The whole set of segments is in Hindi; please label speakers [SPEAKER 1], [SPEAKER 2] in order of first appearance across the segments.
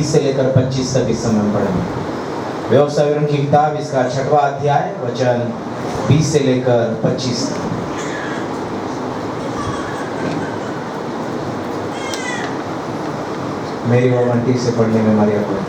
[SPEAKER 1] से लेकर 25 तक इस समय पढ़ेंगे। व्यवस्था विवरण की किताब इसका 6वां अध्याय वचन 20 से लेकर 25 तक। मेरी वॉलंटी से पढ़ने में हमारी आपको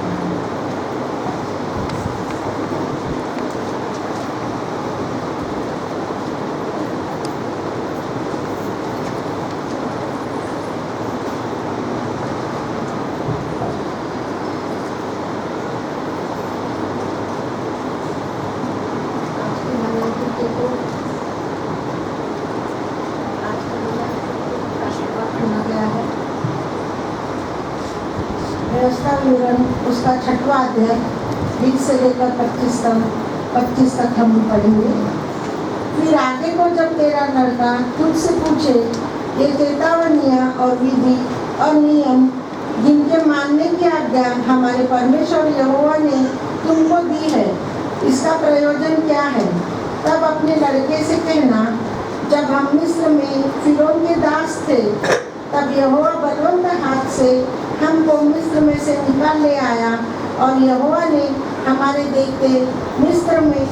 [SPEAKER 2] व्यवस्था विवरण उसका 6वां अध्याय 20 से लेकर 25 तक हम पढ़ेंगे। फिर आगे को जब तेरा लड़का तुझसे पूछे ये चेतावनियाँ और विधि और नियम जिनके मानने की आज्ञा हमारे परमेश्वर यहोवा ने तुमको दी है, इसका प्रयोजन क्या है, तब अपने लड़के से कहना, जब हम मिस्र में फिरौन के दास थे तब यहोवा बलवंत हाथ से हमको मिस्र में से निकाल ले आया, और यहोवा ने हमारे देखते मिस्र में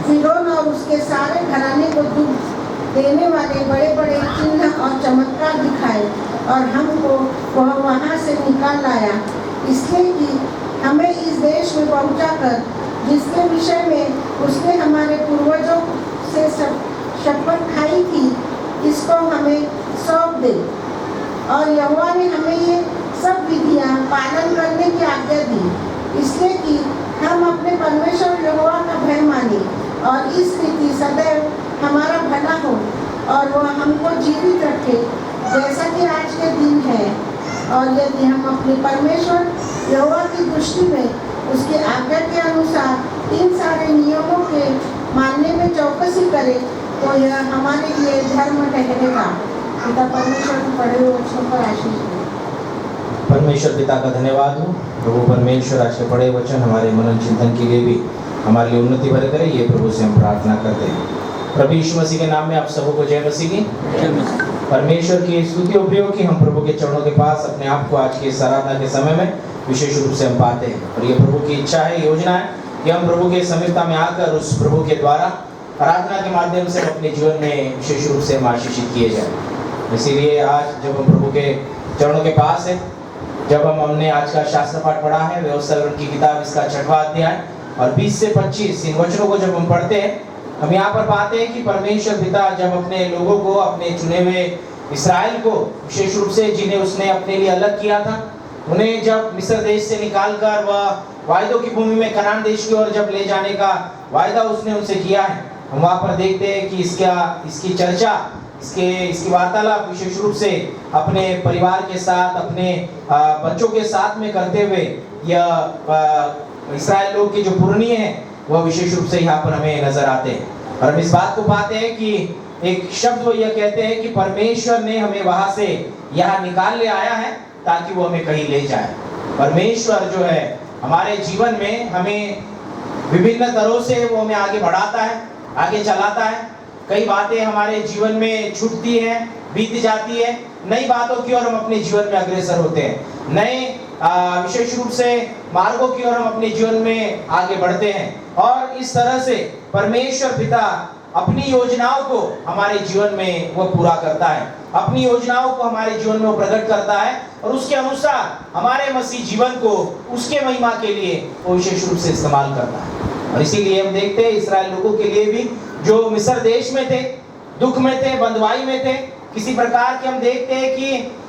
[SPEAKER 2] फिरौन और उसके सारे घराने को दुख देने वाले बड़े बड़े चिन्ह और चमत्कार दिखाए, और हमको वह वहाँ से निकाल लाया, इसलिए कि हमें इस देश में पहुँचाकर जिसके विषय में उसने हमारे पूर्वजों से शपथ खाई थी, इसको हमें सौंप दे। और यहोवा ने हमें ये सब विधियाँ पालन करने की आज्ञा दी, इसलिए कि हम अपने परमेश्वर यहोवा का भय माने, और इस रीति सदैव हमारा भला हो, और वह हमको जीवित रखे जैसा कि आज के दिन है। और यदि हम अपने परमेश्वर यहोवा की दृष्टि में उसके आज्ञा के अनुसार इन सारे नियमों के मानने में चौकसी करें, तो यह हमारे लिए धर्म ठहरेगा। पिता परमेश्वर को पढ़े हुए वचनों पर आशीष दे।
[SPEAKER 1] परमेश्वर पिता का धन्यवाद हो। प्रभु परमेश्वर आज के पढ़े वचन हमारे मनन चिंतन के लिए भी हमारे लिए उन्नति भरे करे, ये प्रभु से हम प्रार्थना करते हैं। प्रभु यीशु मसीह के नाम में आप सबको जय मसीह की। परमेश्वर की स्तुति और प्रयोग की हम प्रभु के चरणों के पास अपने आप को आज के इस आराधना के समय में विशेष रूप से हम पाते हैं, और ये प्रभु की इच्छा है, योजना है कि हम प्रभु के समीपता में आकर उस प्रभु के द्वारा आराधना के माध्यम से अपने जीवन में विशेष रूप से हम आशीषित किए जाए। इसीलिए आज जब हम प्रभु के चरणों के पास है, जब हमने आज का शास्त्र पाठ पढ़ा है, व्यवस्था विवरण की किताब इसका 6वां अध्याय और 20 से 25 इन वचनों को जब हम पढ़ते हैं, हम यहाँ पर पाते हैं कि परमेश्वर पिता जब अपने लोगों को, अपने चुने हुए इस्राएल को विशेष रूप से जिन्हें उसने अपने लिए अलग किया था, उन्हें जब मिस्र देश से निकालकर वह वायदों की भूमि में कनान देश की ओर जब ले जाने का वायदा उसने उनसे किया है, हम वहाँ पर देखते हैं कि इसकी चर्चा, इसकी वार्तालाप विशेष रूप से अपने परिवार के साथ, अपने बच्चों के साथ में करते हुए यह इस्राएल लोग के जो पुरनिये हैं वह विशेष रूप से यहाँ पर हमें नजर आते हैं। और हम इस बात को पाते हैं कि एक शब्द वो यह कहते हैं कि परमेश्वर ने हमें वहां से यहाँ निकाल ले आया है ताकि वो हमें कहीं ले जाए। परमेश्वर जो है हमारे जीवन में हमें विभिन्न तरह से वो हमें आगे बढ़ाता है, आगे चलाता है। कई बातें हमारे जीवन में छूटती हैं, बीत जाती है, नई बातों की ओर हम अपने जीवन में अग्रसर होते हैं, नए विशेष रूप से मार्गों की ओर हम अपने जीवन में आगे बढ़ते हैं। और इस तरह से परमेश्वर पिता अपनी योजनाओं को हमारे जीवन में वो पूरा करता है, अपनी योजनाओं को हमारे जीवन में वो प्रकट करता है, और उसके अनुसार हमारे मसीह जीवन को उसके महिमा के लिए वो विशेष रूप से इस्तेमाल करता है। और इसीलिए हम देखते हैं इस्राएल लोगों के लिए भी जो मिस्र देश में थे, दुख में थे, बंधुआई में थे, किसी प्रकार के हम देखते हैं कि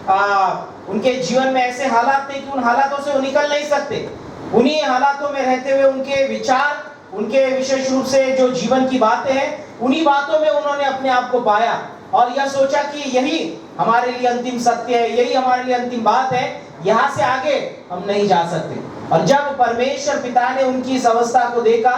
[SPEAKER 1] उनके जीवन में ऐसे हालात थे कि उन हालातों से वो निकल नहीं सकते। उन्हीं हालातों में रहते हुए उनके विचार, उनके विशेष रूप से जो जीवन की बातें हैं, उन्हीं बातों में उन्होंने अपने आप को पाया और यह सोचा कि यही हमारे लिए अंतिम सत्य है, यही हमारे लिए अंतिम बात है, यहाँ से आगे हम नहीं जा सकते। और जब परमेश्वर पिता ने उनकी इस अवस्था को देखा,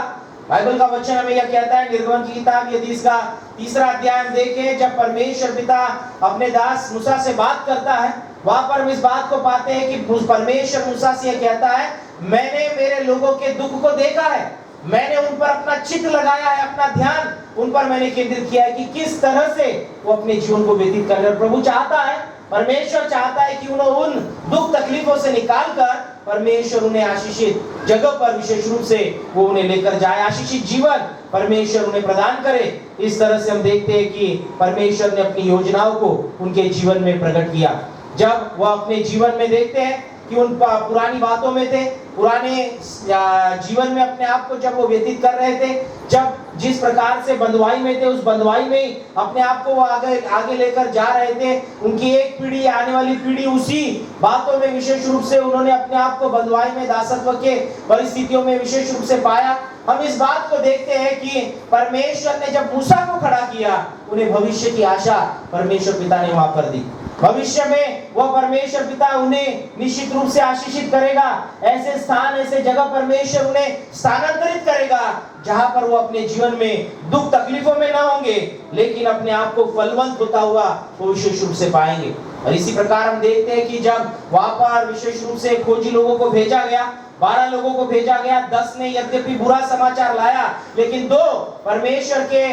[SPEAKER 1] बाइबल का वचन हमें यह कहता है, निर्गमन की किताब यदि इसका 3रा अध्याय हम देखें, जब परमेश्वर पिता अपने दास मूसा से बात करता है, वहां पर हम इस बात को पाते हैं कि परमेश्वर मूसा से यह कहता है, मैंने मेरे लोगों के दुख को देखा है, मैंने उन पर अपना चित्त लगाया है, अपना ध्यान उन पर मैंने केंद्रित किया है कि किस तरह से वो अपने जीवन को व्यतीत कर रहे हैं। प्रभु चाहता है परमेश्वर चाहता है कि उन्हें उन दुख तकलीफों से निकालकर परमेश्वर उन्हें आशीषित जगह पर विशेष रूप से वो उन्हें लेकर जाए, आशीषित जीवन परमेश्वर उन्हें प्रदान करे। इस तरह से हम देखते हैं कि परमेश्वर ने अपनी योजनाओं को उनके जीवन में प्रकट किया। जब वह अपने जीवन में देखते हैं कि उन पुरानी बातों में थे, पुराने जीवन में अपने आप को जब वो व्यतीत कर रहे थे, जब जिस प्रकार से बंधुआई में थे, उस बंधुआई में अपने आप को वो आगे लेकर जा रहे थे, उनकी एक पीढ़ी आने वाली पीढ़ी उसी बातों में विशेष रूप से उन्होंने अपने आप को बंधुआई में दासत्व के परिस्थितियों में विशेष रूप से पाया। हम इस बात को देखते हैं कि परमेश्वर ने जब मूसा को खड़ा किया, उन्हें भविष्य की आशा परमेश्वर पिता ने वहां पर दी। भविष्य में वह परमेश्वर पिता उन्हें निश्चित रूप से आशीषित करेगा, ऐसे स्थान ऐसे जगह परमेश्वर उन्हें स्थानांतरित करेगा जहां पर वो अपने जीवन में दुख तकलीफों में ना होंगे, लेकिन अपने आप को फलवंत होता हुआ वो विशेष रूप से पाएंगे। और इसी प्रकार हम देखते हैं कि जब वहां पर विशेष रूप से खोजी लोगों को भेजा गया, 12 लोगों को भेजा गया, 10 ने यद्यपि बुरा समाचार लाया, लेकिन 2 परमेश्वर के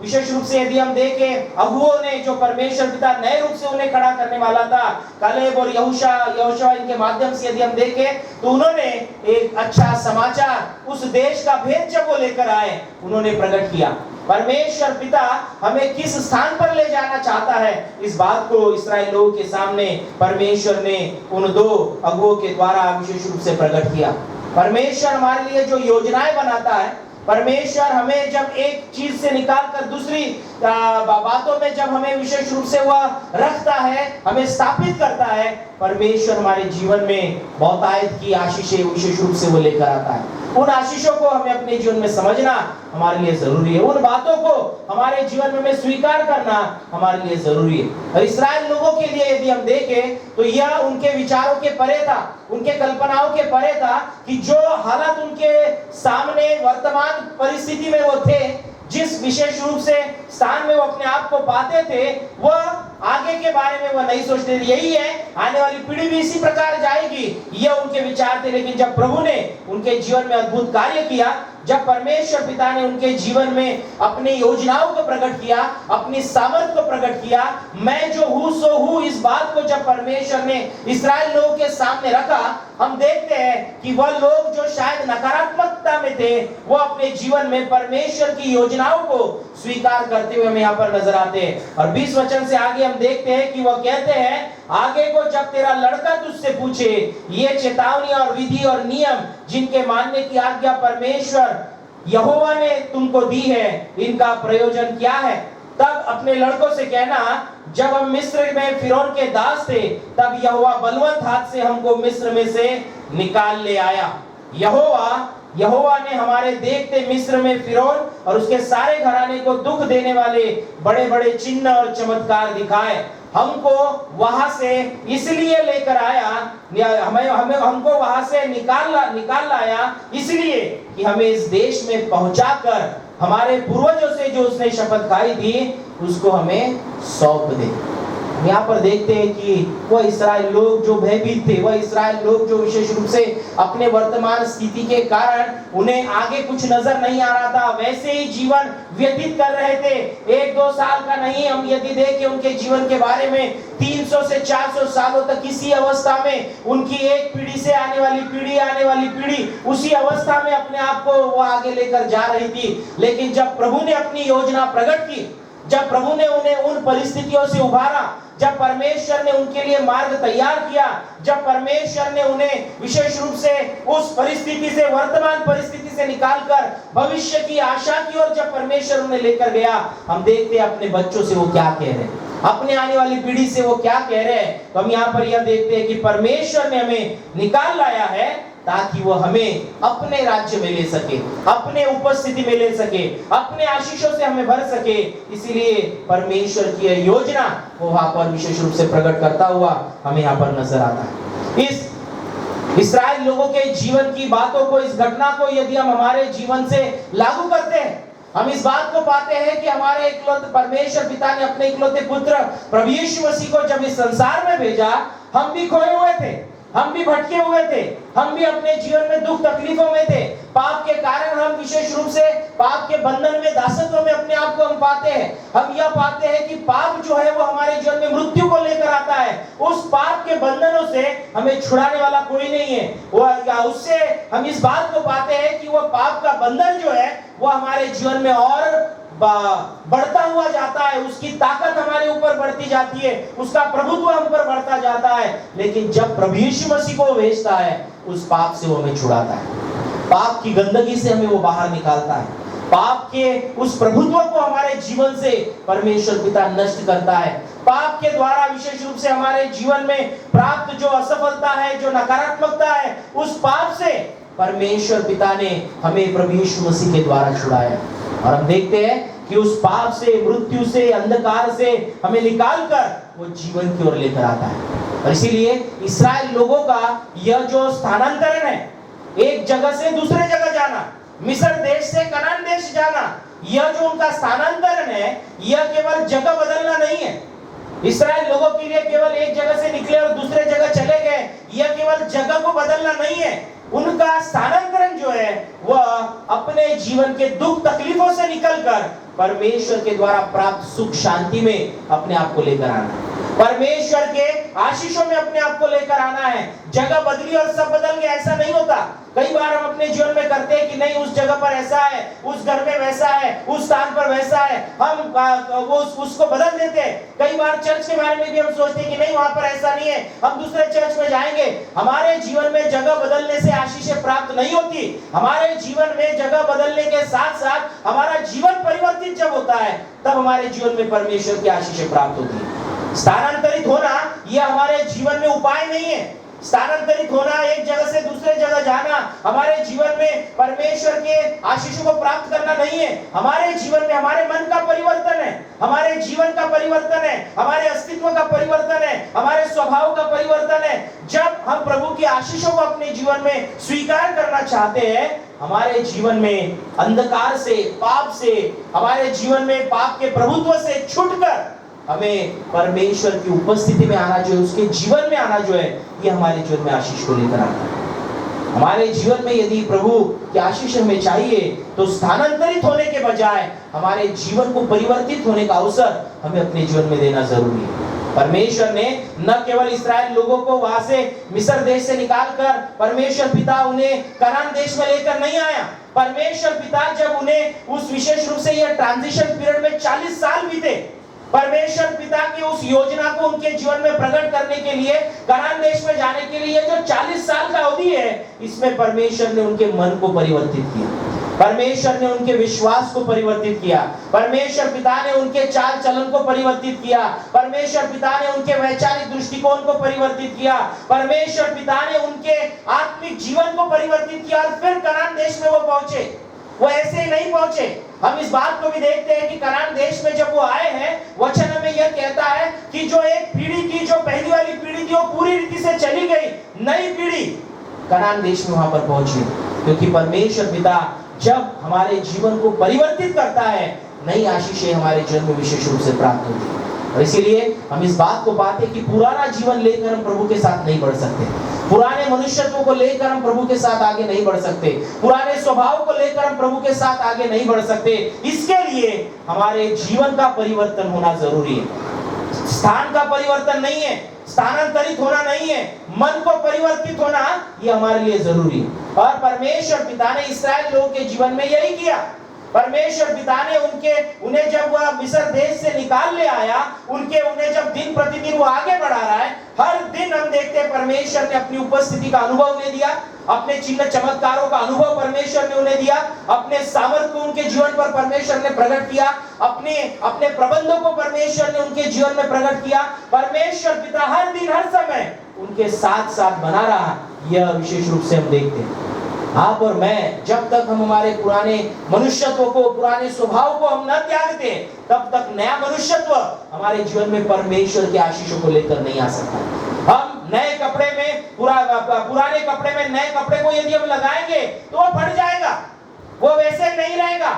[SPEAKER 1] विशेष रूप से यदि हम देखें अगुओं ने, जो परमेश्वर पिता नए रूप से उन्हें खड़ा करने वाला था, कालेब और यहोशू इनके माध्यम से यदि हम देखें तो उन्होंने एक अच्छा समाचार, उस देश का भेद जब वो लेकर आए, उन्होंने प्रकट किया। परमेश्वर पिता हमें किस स्थान पर ले जाना चाहता है, इस बात को इस्राएल लोगों के सामने परमेश्वर ने उन 2 अगुओं के द्वारा विशेष रूप से प्रकट किया। परमेश्वर हमारे लिए जो योजनाएं बनाता है, परमेश्वर हमें जब एक चीज से निकालकर दूसरी बातों में जब हमें विशेष रूप से वह रखता है, हमें स्थापित करता है, परमेश्वर हमारे जीवन में बहुतायत की आशीषें विशेष रूप से वो लेकर आता है। उन आशीषों को हमें अपने जीवन में समझना हमारे लिए जरूरी है, उन बातों को हमारे जीवन में स्वीकार करना हमारे लिए जरूरी है। और इस्राएल लोगों के लिए यदि हम देखें तो यह उनके विचारों के परे था, उनके कल्पनाओं के परे था कि जो हालत उनके सामने वर्तमान परिस्थिति में वो थे, जिस विशेष रूप से स्थान में वो अपने आप को पाते थे, वह आगे के बारे में वह नहीं सोचते थे। यही है, आने वाली पीढ़ी भी इसी प्रकार जाएगी, यह उनके विचार थे। लेकिन जब प्रभु ने उनके जीवन में अद्भुत कार्य किया, जब परमेश्वर पिता ने उनके जीवन में अपनी योजनाओं को प्रकट किया, अपनी सामर्थ को प्रकट किया, मैं जो हूँ सो हूँ, इस बात को जब परमेश्वर ने इस्राएल लोगों के सामने रखा, हम देखते हैं कि वह लोग जो शायद नकारात्मकता में थे, वो अपने जीवन में परमेश्वर की योजनाओं को स्वीकार करते हुए हमें यहाँ पर नजर आते हैं। और 20 वचन से आगे हम देखते हैं कि वह कहते हैं, आगे को जब तेरा लड़का तुझसे पूछे ये चेतावनी और विधि और नियम जिनके मानने की आज्ञा परमेश्वर यहोवा ने तुमको दी है, इनका प्रयोजन क्या है, तब अपने लड़कों से कहना, जब हम मिस्र में फिरौन के दास थे, तब यहोवा बलवंत हाथ से हमको मिस्र में से निकाल ले आया। यहोवा ने हमारे देखते मिस्र में फिरौन और उसके सारे घराने को दुख देने वाले बड़े बड़े चिन्ह और चमत्कार दिखाए। हमको वहां से इसलिए लेकर आया, हमको वहां से निकाल लाया इसलिए कि हमें इस देश में पहुंचाकर हमारे पूर्वजों से जो उसने शपथ खाई थी, उसको हमें सौंप दे। यहाँ पर देखते हैं कि वह इस्राएल लोग जो भयभीत थे, वह इस्राएल लोग जो विशेष रूप से अपने वर्तमान स्थिति के कारण उन्हें आगे कुछ नजर नहीं आ रहा था, वैसे ही जीवन व्यतीत कर रहे थे। 1-2 साल का नहीं, हम यदि देखें उनके जीवन के बारे में 300 से 400 सालों तक इसी अवस्था में उनकी एक पीढ़ी से आने वाली पीढ़ी उसी अवस्था में अपने आप को वो आगे लेकर जा रही थी। लेकिन जब प्रभु ने अपनी योजना प्रकट की, जब प्रभु ने उन्हें उन परिस्थितियों से उभारा, जब परमेश्वर ने उनके लिए मार्ग तैयार किया, जब परमेश्वर ने उन्हें विशेष रूप से उस परिस्थिति से, वर्तमान परिस्थिति से निकालकर भविष्य की आशा की ओर जब परमेश्वर उन्हें लेकर गया, हम देखते हैं अपने बच्चों से वो क्या कह रहे हैं, अपने आने वाली पीढ़ी से वो क्या कह रहे हैं। तो हम यहाँ पर यह देखते हैं कि परमेश्वर ने हमें निकाल लाया है ताकि वो हमें अपने राज्य में ले सके, अपने उपस्थिति में ले सके, अपने आशीषों से हमें भर सके। इसीलिए परमेश्वर की योजना वो वहां पर विशेष रूप से प्रकट करता हुआ हमें यहाँ पर नजर आता है। इस इस्राएल लोगों के जीवन की बातों को, इस घटना को यदि हम हमारे जीवन से लागू करते हैं, हम इस बात को पाते हैं कि हमारे इकलौते परमेश्वर पिता ने अपने इकलौते पुत्र प्रभु यीशु मसीह को जब इस संसार में भेजा, हम भी खोए हुए थे, हम भी भटके हुए थे, हम भी अपने जीवन में दुख तकलीफों में थे। पाप के कारण हम विशेष रूप से पाप के बंधन में, दासत्व में अपने आप को हम पाते हैं। हम यह पाते हैं कि पाप जो है वो हमारे जीवन में मृत्यु को लेकर आता है। उस पाप के बंधनों से हमें छुड़ाने वाला कोई नहीं है। उससे हम इस बात को पाते हैं कि वो पाप का बंधन जो है वो हमारे जीवन में और बढ़ता हुआ जाता है, उसकी ताकत हमारे ऊपर बढ़ती जाती है, उसका प्रभुत्व हम पर बढ़ता जाता है। लेकिन जब प्रभु यीशु मसीह को भेजता है, उस पाप से वो हमें छुड़ाता है, पाप की गंदगी से हमें वो बाहर निकालता है, पाप के उस प्रभुत्व को हमारे जीवन से परमेश्वर पिता नष्ट करता है। पाप के द्वारा विशेष रूप से हमारे जीवन में प्राप्त जो असफलता है, जो नकारात्मकता है, उस पाप से परमेश्वर पिता ने हमें प्रभु यीशु मसीह के द्वारा छुड़ाया। और हम देखते हैं कि उस पाप से, मृत्यु से, अंधकार से हमें निकालकर वो जीवन की ओर लेकर आता है। और इसीलिए इस्राएल लोगों का यह जो स्थानांतरण है, एक जगह से दूसरे जगह जाना, मिस्र देश से कनान देश जाना, यह जो उनका स्थानांतरण है, यह केवल जगह बदलना नहीं है। इस्राएल लोगों के लिए केवल एक जगह से निकले और दूसरे जगह चले गए, यह केवल जगह को बदलना नहीं है। उनका स्थानांतरण जो है वह अपने जीवन के दुख तकलीफों से निकलकर परमेश्वर के द्वारा प्राप्त सुख शांति में अपने आप को लेकर आना है, परमेश्वर के आशीषों में अपने आप को लेकर आना है। जगह बदली और सब बदल गया, ऐसा नहीं होता। कई बार हम अपने जीवन में करते हैं कि नहीं, उस जगह पर ऐसा है, उस घर में वैसा है, उस स्थान पर वैसा है, हम वो उसको बदल देते हैं। कई बार चर्च के बारे में भी हम सोचते हैं कि नहीं, वहां पर ऐसा नहीं है, हम दूसरे चर्च में जाएंगे। हमारे जीवन में जगह बदलने से आशीषें प्राप्त नहीं होती। हमारे जीवन में जगह बदलने के साथ साथ हमारा जीवन परिवर्तित जब होता है, तब हमारे जीवन में परमेश्वर की आशीषें प्राप्त होती है। स्थानांतरित होना यह हमारे जीवन में उपाय नहीं है। स्थानांतरित होना, एक जगह से दूसरे जगह जाना, हमारे जीवन में परमेश्वर के आशीषों को प्राप्त करना नहीं है। हमारे जीवन में हमारे मन का परिवर्तन है, हमारे जीवन का परिवर्तन है, हमारे अस्तित्व का परिवर्तन है, हमारे स्वभाव का परिवर्तन है। जब हम प्रभु की आशीषों को अपने जीवन में स्वीकार करना चाहते हैं, हमारे जीवन में अंधकार से, पाप से, हमारे जीवन में पाप के प्रभुत्व से छूटकर हमें परमेश्वर की उपस्थिति में आना जो है, उसके जीवन में आना जो है, ये हमारे जीवन में आशीष को लेकर आता है। हमारे जीवन में यदि प्रभु की आशीष हमें चाहिए, तो स्थानांतरित होने के बजाय हमारे जीवन को परिवर्तित होने का अवसर हमें अपने जीवन में देना जरूरी है। परमेश्वर ने न केवल इस्राएल लोगों को वहां से मिस्र देश से निकालकर परमेश्वर पिता उन्हें कनान देश में लेकर नहीं आया। परमेश्वर पिता जब उन्हें उस विशेष रूप से यह ट्रांजिशन पीरियड में 40 साल बीते, परमेश्वर पिता की उस योजना को उनके जीवन में प्रकट करने के लिए, कनान देश में जाने के लिए जो 40 साल का अवधि है, इसमें परमेश्वर ने उनके मन को परिवर्तित किया, परमेश्वर ने उनके विश्वास को परिवर्तित किया, परमेश्वर पिता ने उनके चाल चलन को परिवर्तित किया, परमेश्वर पिता ने उनके वैचारिक दृष्टिकोण को परिवर्तित किया, परमेश्वर पिता ने उनके आत्मिक जीवन को परिवर्तित किया। और फिर कनान देश में वो पहुंचे। वो ऐसे ही नहीं पहुंचे। हम इस बात को भी देखते हैं कि कनान देश में जब वो आए हैं, वचन में यह कहता है कि जो एक पीढ़ी की, जो पहली वाली पीढ़ी थी, वो पूरी रीति से चली गई। नई पीढ़ी कनान देश में वहां पर पहुंची, क्योंकि परमेश्वर पिता जब हमारे जीवन को परिवर्तित करता है, नई आशीषें हमारे जीवन में विशेष रूप से प्राप्त होती है। और इसीलिए हम इस बात को पाते कि पुराना जीवन लेकर हम प्रभु के साथ नहीं बढ़ सकते, पुराने मनुष्यत्व को लेकर हम प्रभु के साथ आगे नहीं बढ़ सकते, पुराने स्वभाव को लेकर हम प्रभु के साथ आगे नहीं बढ़ सकते। इसके लिए हमारे जीवन का परिवर्तन होना जरूरी है। स्थान का परिवर्तन नहीं है, स्थानांतरित होना नहीं है, मन को परिवर्तित होना ये हमारे लिए जरूरी है। और परमेश्वर पिता ने इस्राएल लोगों के जीवन में यही किया। परमेश्वर पिता ने उन्हें जब वह मिस्र देश से निकाल ले आया, उन्हें जब दिन प्रतिदिन वो आगे बढ़ा रहा है, हर दिन हम देखते हैं परमेश्वर ने अपनी उपस्थिति का अनुभव उन्हें दिया, अपने चिन्ह चमत्कारों का अनुभव परमेश्वर ने उन्हें दिया, अपने सामर्थ को उनके जीवन पर परमेश्वर ने प्रकट किया, अपने प्रबंधों को परमेश्वर ने उनके जीवन में प्रकट किया। परमेश्वर पिता हर दिन हर समय उनके साथ साथ बना रहा, यह विशेष रूप से हम देखते हैं। आप और मैं जब तक हम हमारे पुराने मनुष्यत्व को, पुराने स्वभाव को हम न त्यागते, तब तक नया मनुष्यत्व हमारे जीवन में परमेश्वर के आशीषों को लेकर नहीं आ सकता। हम नए कपड़े में पुराने कपड़े में नए कपड़े को यदि हम लगाएंगे तो वो फट जाएगा, वो वैसे नहीं रहेगा।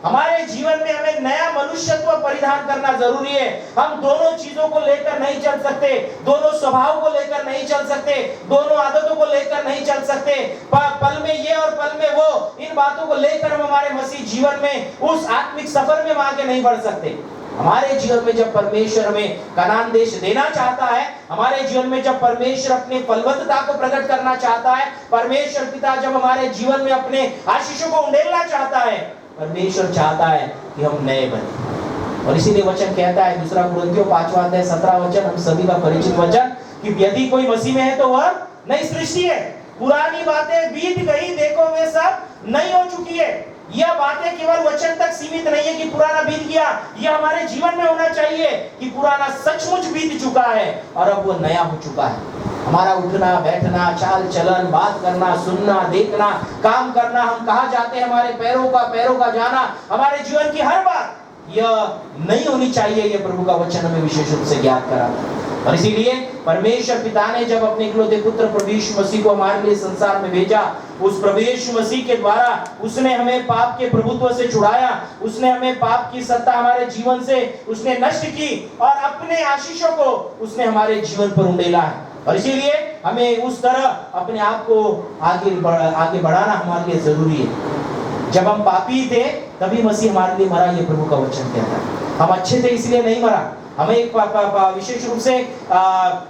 [SPEAKER 1] हमारे जीवन में हमें नया मनुष्यत्व परिधान करना जरूरी है। हम दोनों चीजों को लेकर नहीं चल सकते, दोनों स्वभाव को लेकर नहीं चल सकते, दोनों आदतों को लेकर नहीं चल सकते। पल में ये और पल में वो, इन बातों को लेकर हम हमारे मसीह जीवन में उस आत्मिक सफर में आगे नहीं बढ़ सकते। हमारे जीवन में जब परमेश्वर हमें कनान देश देना चाहता है, हमारे जीवन में जब परमेश्वर अपनी फलवत्ता को प्रकट करना चाहता है, परमेश्वर पिता जब हमारे जीवन में अपने आशीषों को उंडेलना चाहता है, परमेश्वर चाहता है कि हम नए बने। और इसीलिए वचन कहता है 2 कुरिन्थियों 5वां अध्याय 17 वचन, हम सभी का परिचित वचन, कि यदि कोई मसीह में है तो वह नई सृष्टि है, पुरानी बातें बीत गई, देखो वे सब नई हो चुकी है। यह बातें केवल वचन तक सीमित नहीं है कि पुराना बीत गया, यह हमारे जीवन में होना चाहिए कि पुराना सचमुच बीत चुका है और अब वो नया हो चुका है। हमारा उठना बैठना, चाल चलन, बात करना, सुनना, देखना, काम करना, हम कहाँ जाते हैं, हमारे पैरों का जाना, हमारे जीवन की हर बात यह नहीं होनी चाहिए। यह प्रभु का वचन हमें विशेष रूप से ज्ञात कराता है। और इसीलिए परमेश्वर पिता ने जब अपने इकलौते पुत्र प्रभु यीशु मसीह को हमारे लिए संसार में भेजा, उस प्रभु यीशु मसीह के द्वारा उसने हमें पाप के प्रभुत्व से छुड़ाया, उसने हमें पाप की सत्ता हमारे जीवन से उसने नष्ट की और अपने आशीषों को उसने हमारे जीवन पर उंडेला है। और इसीलिए हमें उस तरह अपने आप को आगे बढ़ाना हमारे लिए जरूरी है। जब हम पापी थे तभी मसीह हमारे लिए मरा, ये प्रभु का वचन कहता है। हम अच्छे थे इसलिए नहीं मरा, हमें एक विशेष रूप से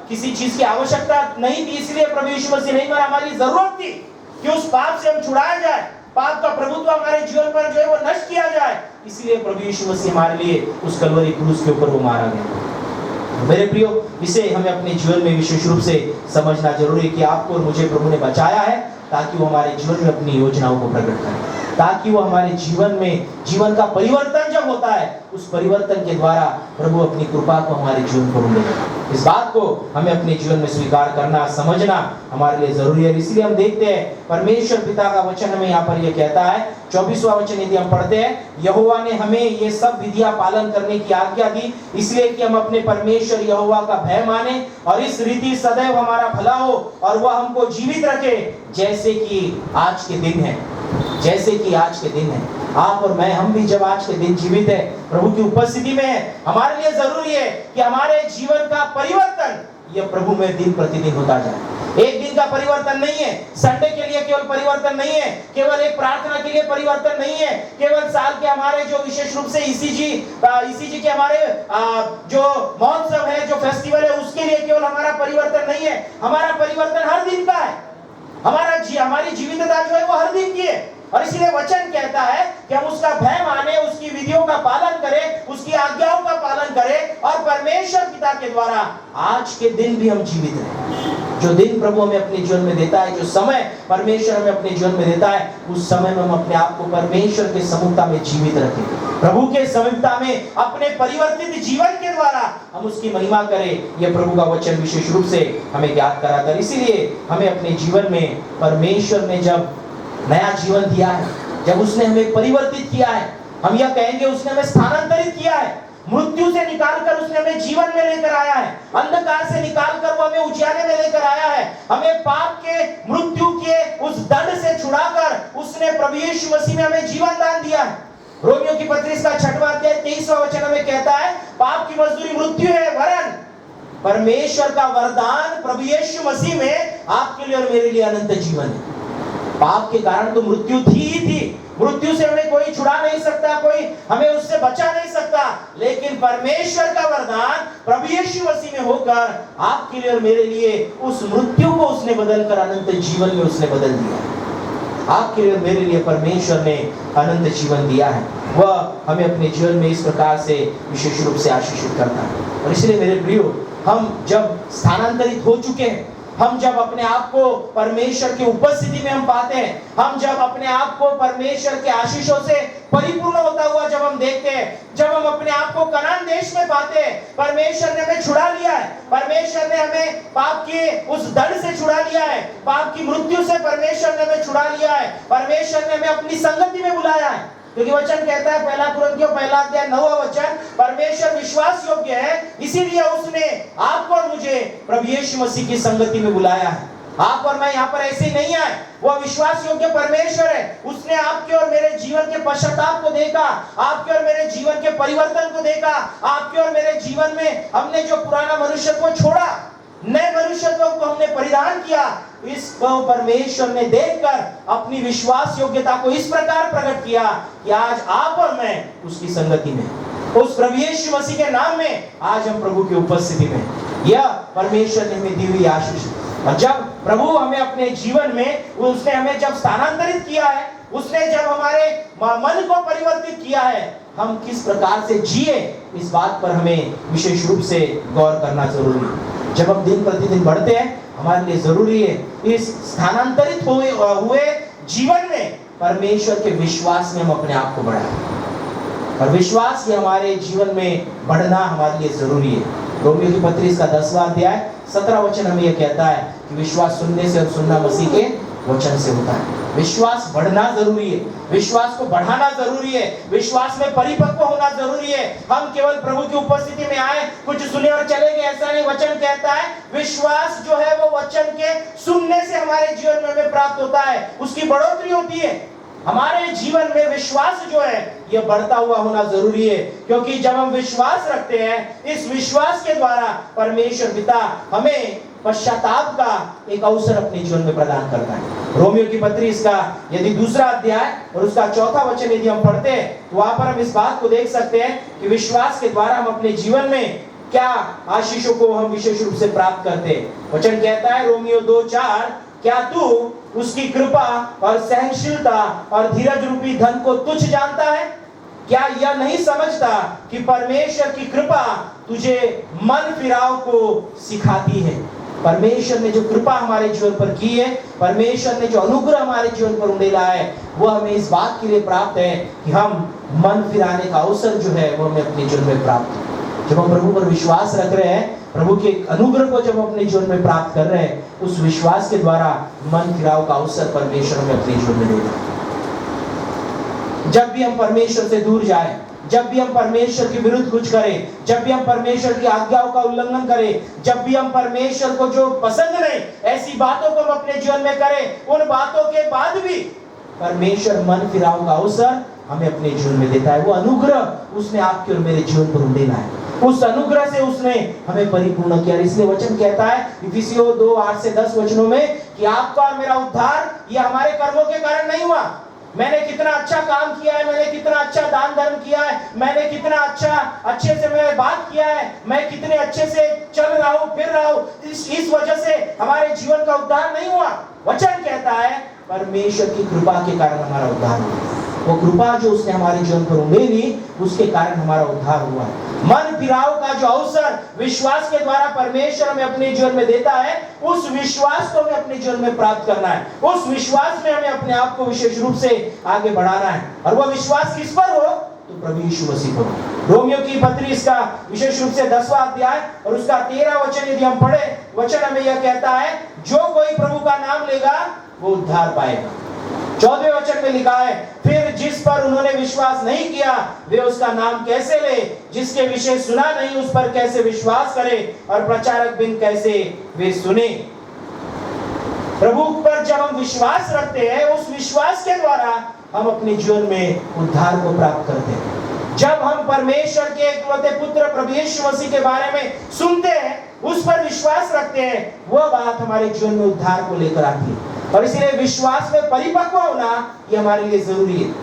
[SPEAKER 1] किसी चीज की आवश्यकता नहीं थी इसलिए प्रभु यीशु मसीह नहीं मरा। हमारी जरूरत थी कि उस पाप से हम छुड़ाया जाए, पाप का प्रभुत्व हमारे जीवन पर जो है वो नष्ट किया जाए, इसलिए प्रभु यीशु मसीह हमारे लिए उस कलवरी क्रूस के ऊपर वो मारा गया। मेरे प्रियो, इसे हमें अपने जीवन में विशेष रूप से समझना जरूरी है कि आपको और मुझे प्रभु ने बचाया है ताकि वो हमारे जीवन में अपनी योजनाओं को प्रकट करे, ताकि वो हमारे जीवन में जीवन का परिवर्तन जब होता है, उस परिवर्तन के द्वारा प्रभु अपनी कृपा को हमारे जीवन पर उंडेलेगा। इस बात को हमें अपने जीवन में स्वीकार करना, समझना हमारे लिए जरूरी है। इसलिए हम देखते हैं परमेश्वर पिता का वचन हमें यहाँ पर यह कहता है, 24वां वचन यदि हम पढ़ते हैं, यहोवा ने हमें ये सब विधियां पालन करने की आज्ञा दी, इसलिए कि हम अपने परमेश्वर यहोवा का भय माने और इस रीति सदैव हमारा भला हो और वह हमको जीवित रखे जैसे कि आज के दिन है। जैसे कि आज के दिन है, आप और मैं, हम भी जब आज के दिन जीवित है, प्रभु की उपस्थिति में है, हमारे लिए जरूरी है कि हमारे जीवन का परिवर्तन यह प्रभु में दिन प्रतिदिन होता जाए। एक दिन का परिवर्तन नहीं है, संडे के लिए केवल परिवर्तन नहीं है, केवल एक प्रार्थना के लिए परिवर्तन नहीं है, केवल साल के हमारे जो विशेष रूप से ईसीजी के हमारे जो महोत्सव है, जो फेस्टिवल है, उसके लिए केवल हमारा परिवर्तन नहीं है, हमारा परिवर्तन हर दिन का है। हमारी जीवितता जो है वो हर दिन की है। और इसलिए वचन कहता है कि हम उसका भय माने, उसकी विधियों का पालन करें, उसकी आज्ञाओं का पालन करें और परमेश्वर पिता के द्वारा आज के दिन भी हम जीवित रहें। जो दिन प्रभु हमें अपने जीवन में देता है, जो समय परमेश्वर हमें अपने जीवन में देता है, उस समय में हम अपने आप को परमेश्वर के समुखता में जीवित रखें, प्रभु के समीपता में अपने परिवर्तित जीवन के द्वारा हम उसकी महिमा करें। यह प्रभु का वचन विशेष रूप से हमें ज्ञात कराता है। इसीलिए हमें अपने जीवन में परमेश्वर ने जब नया जीवन दिया है, जब उसने हमें परिवर्तित किया है, हम यह कहेंगे उसने हमें स्थानांतरित किया है, मृत्यु से निकालकर उसने हमें जीवन में लेकर आया है, अंधकार से निकालकर वो हमें उजियारे में लेकर आया है, हमें पाप के मृत्यु के उस दंड से छुड़ाकर उसने प्रभु यीशु मसीह में हमें जीवन दान दिया है। रोमियो की पत्री का 6वां अध्याय 23वां वचन हमें कहता है, पाप की मजदूरी मृत्यु है, वरन परमेश्वर का वरदान प्रभु यीशु मसीह में आपके लिए और मेरे लिए अनंत जीवन है। पाप के कारण तो मृत्यु थी ही थी, मृत्यु से हमें कोई छुड़ा नहीं सकता, कोई हमें उससे बचा नहीं सकता, लेकिन परमेश्वर का वरदान प्रभु यीशु मसीह में होकर आपके लिए और मेरे लिए उस मृत्यु को उसने बदलकर अनंत जीवन में उसने बदल दिया। आपके लिए और मेरे लिए परमेश्वर ने अनंत जीवन दिया है, वह हमें अपने जीवन में इस प्रकार से विशेष रूप से आशीषित करता है। और इसलिए मेरे प्रियो, हम जब स्थानांतरित हो चुके हैं, हम जब अपने आप को परमेश्वर की उपस्थिति में हम पाते हैं, हम जब अपने आप को परमेश्वर के आशीषों से परिपूर्ण होता हुआ जब हम देखते हैं, जब हम अपने आप को कनान देश में पाते हैं, परमेश्वर ने हमें छुड़ा लिया है, परमेश्वर ने हमें पाप के उस दंड से छुड़ा लिया है, पाप की मृत्यु से परमेश्वर ने हमें छुड़ा लिया है, परमेश्वर ने हमें अपनी संगति में बुलाया है। क्योंकि वचन कहता है 1 कुरिन्थियों 1 अध्याय 9वां वचन, परमेश्वर विश्वास योग्य है, इसीलिए उसने आपको और मुझे प्रभु यीशु मसीह की संगति में बुलाया है। आप और मैं यहाँ पर ऐसे नहीं आए। वह विश्वास योग्य परमेश्वर है। उसने आपके और मेरे जीवन के पश्चाताप को देखा, आपके और मेरे जीवन के परिवर्तन को देखा, आपके और मेरे जीवन में हमने जो पुराना मनुष्य को छोड़ा, नए मनुष्यत्व को हमने परिधान किया। इस परमेश्वर ने देखकर अपनी विश्वास योग्यता को इस प्रकार प्रकट किया कि आज आप और मैं उसकी संगति में, उस प्रभु यीशु मसीह के नाम में आज हम प्रभु की उपस्थिति में। यह परमेश्वर ने हमें दी हुई आशीष। और जब प्रभु हमें अपने जीवन में, उसने हमें जब स्थानांतरित किया है, उसने जब हमारे मन को परिवर्तित किया है, हम किस प्रकार से जिए इस बात पर हमें विशेष रूप से गौर करना जरूरी है। जब हम दिन प्रतिदिन बढ़ते हैं, हमारे लिए जरूरी है इस स्थानांतरित हुए जीवन में परमेश्वर के विश्वास में हम अपने आप को बढ़ाएं। और विश्वास ये हमारे जीवन में बढ़ना हमारे लिए जरूरी है। रोमियो की पत्री इसका 10वां अध्याय 17 वचन हमें यह कहता है कि विश्वास सुनने से और सुनना मसीह के वचन से होता है। विश्वास बढ़ना जरूरी है, विश्वास को बढ़ाना जरूरी है, विश्वास में परिपक्व होना जरूरी है। हम केवल प्रभु की उपस्थिति में आए, कुछ सुने और चले गए, ऐसा नहीं। वचन कहता है विश्वास जो है वो वचन के सुनने से हमारे जीवन में हमें प्राप्त होता है, उसकी बढ़ोतरी होती है। हमारे जीवन में विश्वास जो है यह बढ़ता हुआ होना जरूरी है, क्योंकि जब हम विश्वास रखते हैं, इस विश्वास के द्वारा परमेश्वर पिता हमें पश्चाताप का एक अवसर अपने जीवन में प्रदान करता है। रोमियो की पत्री इसका यदि 2 अध्याय और उसका 4 वचन यदि हम पढ़ते हैं तो वहां पर हम इस बात को देख सकते हैं कि विश्वास के द्वारा हम अपने जीवन में क्या आशीषों को हम विशेष रूप से प्राप्त करते हैं। वचन कहता है रोमियो 2:4, क्या तू उसकी कृपा और सहनशीलता और धीरज रूपी धन को तुच्छ जानता है? क्या यह नहीं समझता कि परमेश्वर की कृपा तुझे मन फिराव को सिखाती है? परमेश्वर ने जो कृपा हमारे जीवन पर की है, परमेश्वर ने जो अनुग्रह हमारे जीवन पर उंडेला है, वह हमें इस बात के लिए प्राप्त है कि हम मन फिराने का अवसर जो है वो हमें अपने जीवन में प्राप्त है। जब हम प्रभु पर विश्वास रख रहे हैं, प्रभु के अनुग्रह को जब हम अपने जीवन में प्राप्त कर रहे हैं, उस विश्वास के द्वारा मन फिराव का अवसर परमेश्वर हमें अपने जीवन में देता है। जब भी हम परमेश्वर से दूर जाएं, जब भी हम परमेश्वर के विरुद्ध कुछ करें, जब भी हम परमेश्वर की आज्ञाओं का उल्लंघन करें, जब भी हम परमेश्वर को जो पसंद नहीं ऐसी बातों को हम अपने जीवन में करें, उन बातों के बाद भी परमेश्वर मन फिराव का अवसर हमें अपने जीवन में देता है। वो अनुग्रह उसने आपके और मेरे जीवन पर उंडेला है, उस अनुग्रह से उसने हमें परिपूर्ण किया। इसलिए वचन कहता है इफिसियों 2:8-10 वचनों में कि आपका और मेरा उद्धार ये हमारे कर्मों के कारण नहीं हुआ। मैंने कितना अच्छा काम किया है, मैंने कितना अच्छा दान धर्म किया है, मैंने कितना अच्छे से मैं बात किया है, मैं कितने अच्छे से चल रहा हूँ, फिर रहा हूँ, इस वजह से हमारे जीवन का उद्धार नहीं हुआ। वचन कहता है परमेश्वर की कृपा के कारण हमारा उद्धार हुआ। वो कृपा जो उसने हमारे जीवन पर उंडेली, उसके कारण हमारा उद्धार हुआ है। मन फिराव का जो अवसर विश्वास के द्वारा परमेश्वर हमें अपने जीवन में देता है, उस विश्वास को हमें अपने जीवन में प्राप्त करना है। उस विश्वास में हमें अपने आप को विशेष रूप से आगे बढ़ाना है। और वह विश्वास किस पर हो? तो प्रभु यीशु मसीह पर। रोमियो की पत्री इसका विशेष रूप से 10वां अध्याय और उसका 13 वचन यदि हम पढ़े, वचन हमें यह कहता है जो कोई प्रभु का नाम लेगा वो उद्धार पाएगा। 14वें वचन में लिखा है फिर जिस पर उन्होंने विश्वास नहीं किया वे उसका नाम कैसे ले, जिसके विषय सुना नहीं उस पर कैसे विश्वास करे, और प्रचारक बिन कैसे वे सुने। प्रभु पर जब हम विश्वास रखते हैं, उस विश्वास के द्वारा हम अपने जीवन में उद्धार को प्राप्त करते हैं। जब हम परमेश्वर के एकलौते पुत्र प्रभु यीशु मसीह के बारे में सुनते हैं, उस पर विश्वास रखते हैं, वह बात हमारे जीवन में उद्धार को लेकर आती है। और इसलिए विश्वास में परिपक्व होना ये हमारे लिए जरूरी है।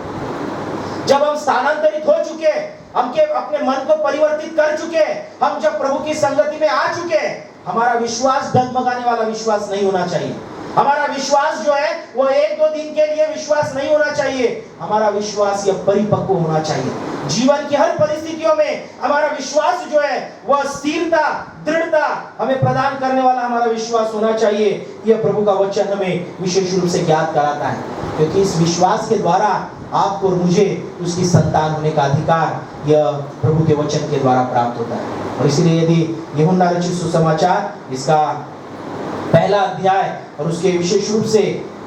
[SPEAKER 1] जब हम स्थानांतरित हो चुके हैं, हम अपने मन को परिवर्तित कर चुके हैं, हम जब प्रभु की संगति में आ चुके हैं, हमारा विश्वास डगमगाने वाला विश्वास नहीं होना चाहिए। हमारा विश्वास जो है वो 1-2 दिन के लिए विश्वास नहीं होना चाहिए। हमारा विश्वास यह परिपक्व होना चाहिए। जीवन की हर परिस्थितियों में हमारा विश्वास जो है वह स्थिरता, दृढ़ता हमें प्रदान करने वाला हमारा विश्वास होना चाहिए। यह प्रभु का वचन हमें विशेष रूप से ज्ञात कराता है, क्योंकि इस विश्वास के द्वारा आपको और मुझे उसकी संतान होने का अधिकार यह प्रभु के वचन के द्वारा प्राप्त होता है। और इसलिए यदि यूहन्ना रचित सुसमाचार इसका 1 अध्याय और उसके विशेष रूप से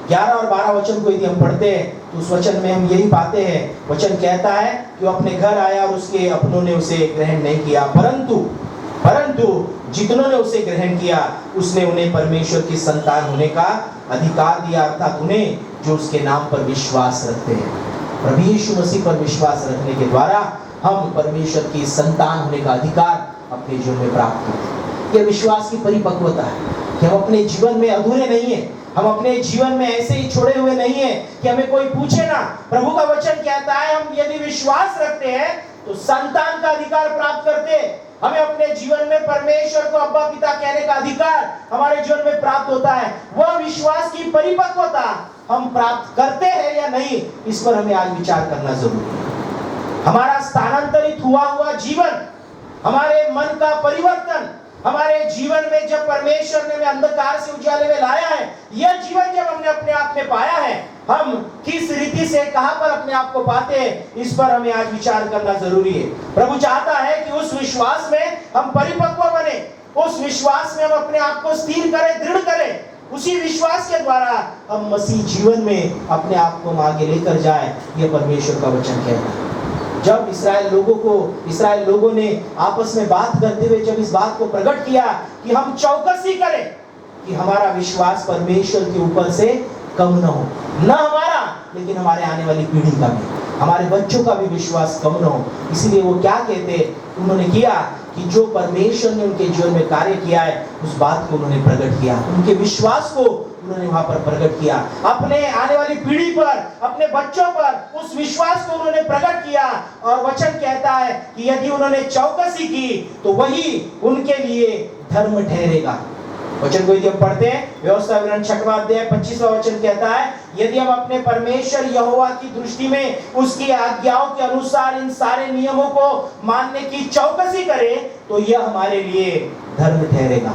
[SPEAKER 1] 11 और 12 वचन को यदि हम पढ़ते हैं तो उस वचन में हम यही पाते हैं। वचन कहता है कि वो अपने घर आया और उसके अपनों ने उसे ग्रहण नहीं किया, परंतु जितनों ने उसे ग्रहण किया उसने उन्हें परमेश्वर की संतान होने का अधिकार दिया, अर्थात उन्हें जो उसके नाम पर विश्वास रखते हैं। प्रभु यीशु मसीह पर विश्वास रखने के द्वारा हम परमेश्वर की संतान होने का अधिकार अपने जीवन में प्राप्त करते हैं। यह विश्वास की परिपक्वता है कि हम अपने जीवन में अधूरे नहीं हैं, हम अपने जीवन में ऐसे ही छोड़े हुए नहीं हैं कि हमें कोई पूछे ना। प्रभु का वचन कहता है हम यदि विश्वास रखते हैं तो संतान का अधिकार प्राप्त करते हैं। हमें अपने जीवन में परमेश्वर को अब्बा पिता कहने का अधिकार हमारे जीवन में प्राप्त होता है। वह विश्वास की परिपक्वता हम प्राप्त करते हैं या नहीं, इस पर हमें आज विचार करना जरूरी है। हमारा स्थानांतरित हुआ जीवन, हमारे मन का परिवर्तन, हमारे जीवन में जब परमेश्वर ने हमें अंधकार से उजाले में लाया है, यह जीवन जब हमने अपने आप में पाया है, हम किस रीति से कहां पर अपने आप को पाते हैं, इस पर हमें आज विचार करना जरूरी है। प्रभु चाहता है कि उस विश्वास में हम परिपक्व बने, उस विश्वास में हम अपने आप को स्थिर करें, दृढ़ करें। उसी विश्वास के द्वारा हम मसीह जीवन में अपने आप को आगे लेकर जाए, यह परमेश्वर का वचन कहता है। जब इस्राएल लोगों ने आपस में बात करते हुए जब इस बात को प्रकट किया कि हम चौकसी करें कि हमारा विश्वास परमेश्वर के ऊपर से कम न हो, न हमारा लेकिन हमारे आने वाली पीढ़ी का भी, हमारे बच्चों का भी विश्वास कम न हो। इसीलिए वो क्या कहते, उन्होंने किया कि जो परमेश्वर ने उनके जीवन में कार्य किया है उस बात को उन्होंने प्रकट किया, उनके विश्वास को उन्होंने वहां पर प्रकट किया, अपने आने वाली पीढ़ी पर, अपने बच्चों पर उस विश्वास को उन्होंने प्रकट किया। और वचन कहता है कि यदि उन्होंने चौकसी की तो वही उनके लिए धर्म ठहरेगा। वचन को यदि हम पढ़ते हैं, व्यवस्था विवरण 6वां अध्याय 25वां वचन कहता है, यदि हम अपने परमेश्वर यहोवा की दृष्टि में उसकी आज्ञाओं के अनुसार इन सारे नियमों को मानने की चौकसी करें तो यह हमारे लिए धर्म ठहरेगा।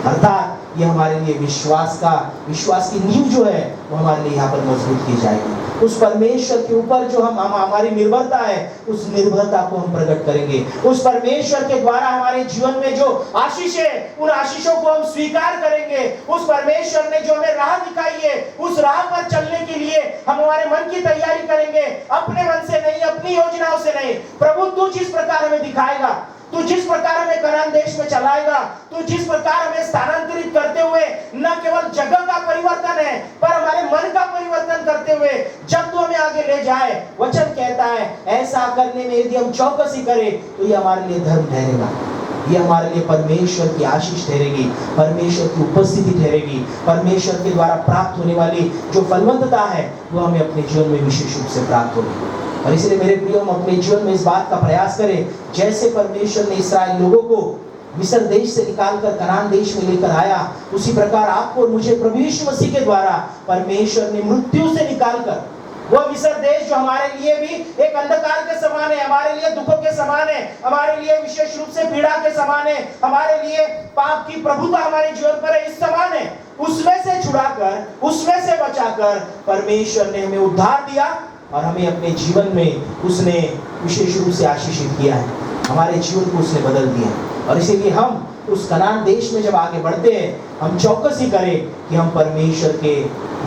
[SPEAKER 1] अर्थात यह हमारे लिए विश्वास की नींव जो है वो हमारे लिए यहाँ पर मजबूत की जाएगी। उस परमेश्वर के ऊपर जो हम हमारी निर्भरता है, उस निर्भरता को हम प्रकट करेंगे। उस परमेश्वर के द्वारा हमारे जीवन में जो आशीष है, उन आशीषों को हम स्वीकार करेंगे। उस परमेश्वर ने जो हमें राह दिखाई है, उस राह पर चलने के लिए हम हमारे मन की तैयारी करेंगे, अपने मन से नहीं, अपनी योजनाओं से नहीं। प्रभु तू जिस प्रकार हमें दिखाएगा, तू जिस प्रकार हमें कनान देश में चलाएगा, तू जिस प्रकार हमें स्थानांतरित करते हुए न केवल जगह का परिवर्तन है पर हमारे मन का परिवर्तन करते हुए जब तू हमें आगे ले जाए, वचन कहता है ऐसा करने में यदि हम चौकसी करें तो ये हमारे लिए धर्म ठहरेगा, ये हमारे लिए परमेश्वर की आशीष ठहरेगी, परमेश्वर की उपस्थिति ठहरेगी, परमेश्वर के द्वारा प्राप्त होने वाली जो फलवंतता है वो हमें अपने जीवन में विशेष रूप से प्राप्त होगी। और इसलिए मेरे प्रियो, हम अपने जीवन में इस बात का प्रयास करें, जैसे परमेश्वर ने इस्राएल लोगों को मिस्र देश से निकालकर कनान देश में लेकर आया, उसी प्रकार आपको और मुझे प्रभु यीशु मसीह के द्वारा परमेश्वर ने मृत्यु से निकालकर वह मिस्र देश जो हमारे लिए भी एक अंधकार के समान है, हमारे लिए दुखों के समान है, हमारे लिए विशेष रूप से पीड़ा के समान है, हमारे लिए पाप की प्रभुता हमारे जीवन पर है, इस समान है, उसमें से छुड़ाकर, उसमें से बचाकर परमेश्वर ने हमें उद्धार दिया और हमें अपने जीवन में उसने विशेष रूप से आशीषित किया है, हमारे जीवन को उसने बदल दिया। और इसीलिए हम उस कनान देश में जब आगे बढ़ते हैं, हम चौकसी करें कि हम परमेश्वर के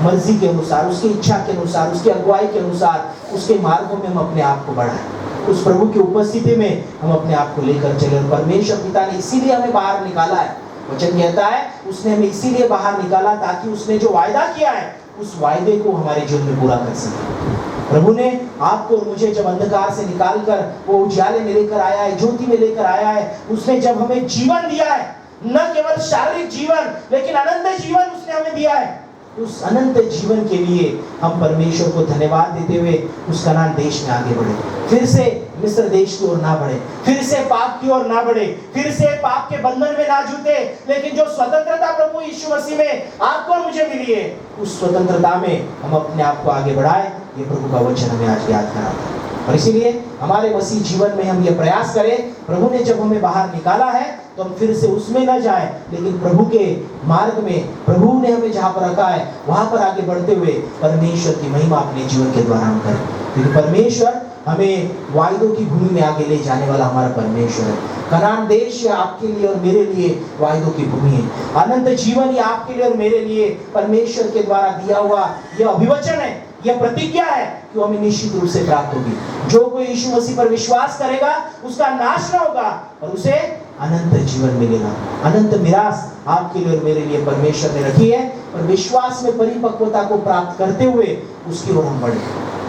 [SPEAKER 1] मर्जी के अनुसार, उसकी इच्छा के अनुसार, उसकी अगुवाई के अनुसार, उसके मार्गों में हम अपने आप को बढ़ाएं। उस प्रभु की उपस्थिति में हम अपने आप को लेकर चले। और परमेश्वर पिता ने इसीलिए हमें बाहर निकाला है, वचन कहता है उसने हमें इसीलिए बाहर निकाला ताकि उसने जो वायदा किया है उस वायदे को हमारे जीवन में पूरा कर सके। प्रभु ने आपको और मुझे जब अंधकार से निकालकर वो उजाले में लेकर आया है, ज्योति में लेकर आया है, उसने जब हमें जीवन दिया है, न केवल शारीरिक जीवन लेकिन अनंत जीवन उसने हमें दिया है। उस अनंत जीवन के लिए हम परमेश्वर को धन्यवाद देते हुए उस कनान देश में आगे बढ़े, फिर से मिस्र देश की ओर ना बढ़े, फिर से पाप की ओर ना बढ़े, फिर से पाप के बंधन में ना जूते, लेकिन जो स्वतंत्रता प्रभु यीशु मसीह में आपको और मुझे मिली है, उस स्वतंत्रता में हम अपने आप को आगे बढ़ाए। ये प्रभु का वचन हमें आज याद कराता है। और इसीलिए हमारे मसीह जीवन में हम ये प्रयास करें, प्रभु ने जब हमें बाहर निकाला है तो हम फिर से उसमें न जाए, लेकिन प्रभु के मार्ग में, प्रभु ने हमें जहाँ पर रखा है वहाँ पर आगे बढ़ते हुए परमेश्वर की महिमा अपने जीवन के द्वारा हम करें। क्योंकि परमेश्वर हमें वायदों की भूमि में आगे ले जाने वाला हमारा परमेश्वर है। कनान देश आपके लिए और मेरे लिए वायदों की भूमि है। अनंत जीवन ये आपके लिए और मेरे लिए परमेश्वर के द्वारा दिया हुआ यह अभिवचन है, यह प्रतिज्ञा है कि हमें निश्चित रूप से प्राप्त होगी। जो कोई यीशु मसीह पर विश्वास करेगा उसका नाश न होगा और उसे अनंत जीवन मिलेगा। अनंत मिरास आपके लिए और मेरे लिए परमेश्वर ने रखी है, और विश्वास में परिपक्वता को प्राप्त करते हुए उसकी ओर हम बढ़े।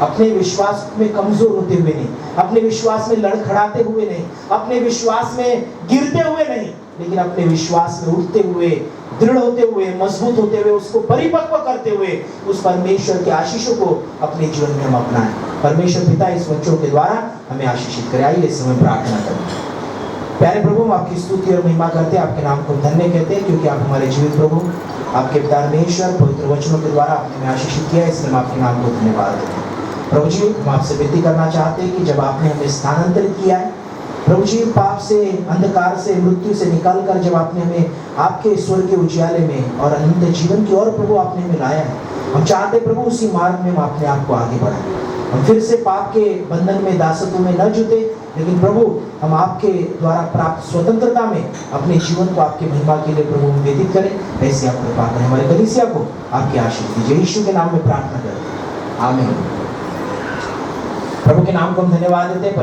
[SPEAKER 1] अपने विश्वास में कमजोर होते हुए नहीं, अपने विश्वास में लड़खड़ाते हुए नहीं, अपने विश्वास में गिरते हुए नहीं, लेकिन अपने विश्वास में उठते हुए, दृढ़ होते हुए, मजबूत होते हुए, उसको परिपक्व करते हुए उस परमेश्वर के आशीषों को अपने जीवन में हम अपनाएं। परमेश्वर पिता इस बच्चों के द्वारा हमें आशीषित करे। आइए इस समय प्रार्थना करें। प्यारे प्रभु, हम आपकी स्तुति और महिमा करते हैं, आपके नाम को धन्य कहते हैं, क्योंकि आप हमारे जीवित प्रभु, आपके पिता परमेश्वर पवित्र वचनों के द्वारा आपने हमें आशीषित किया, इसलिए हम आपके नाम को धन्यवाद देते हैं। प्रभु जी, हम आपसे विनती करना चाहते हैं कि जब आपने हमें स्थानांतरित किया है प्रभु जी, पाप से, अंधकार से, मृत्यु से निकालकर जब आपने हमें आपके स्वर्ग के उजियाले में और अनंत जीवन की ओर प्रभु आपने हमें लाया है, हम चाहते प्रभु उसी मार्ग में हम अपने आप को आगे बढ़ाएं। हम फिर से पाप के बंधन में, दासत्व में न जुटे, लेकिन प्रभु हम आपके द्वारा प्राप्त स्वतंत्रता में अपने जीवन को आपके महिमा के लिए प्रभु व्यतीत करें। ऐसे आप कृपा करें, हमारे कलीसिया को आपकी आशीष दीजिए। यीशु के नाम में प्रार्थना करें, आमीन। प्रभु के नाम को हम धन्यवाद देते हैं।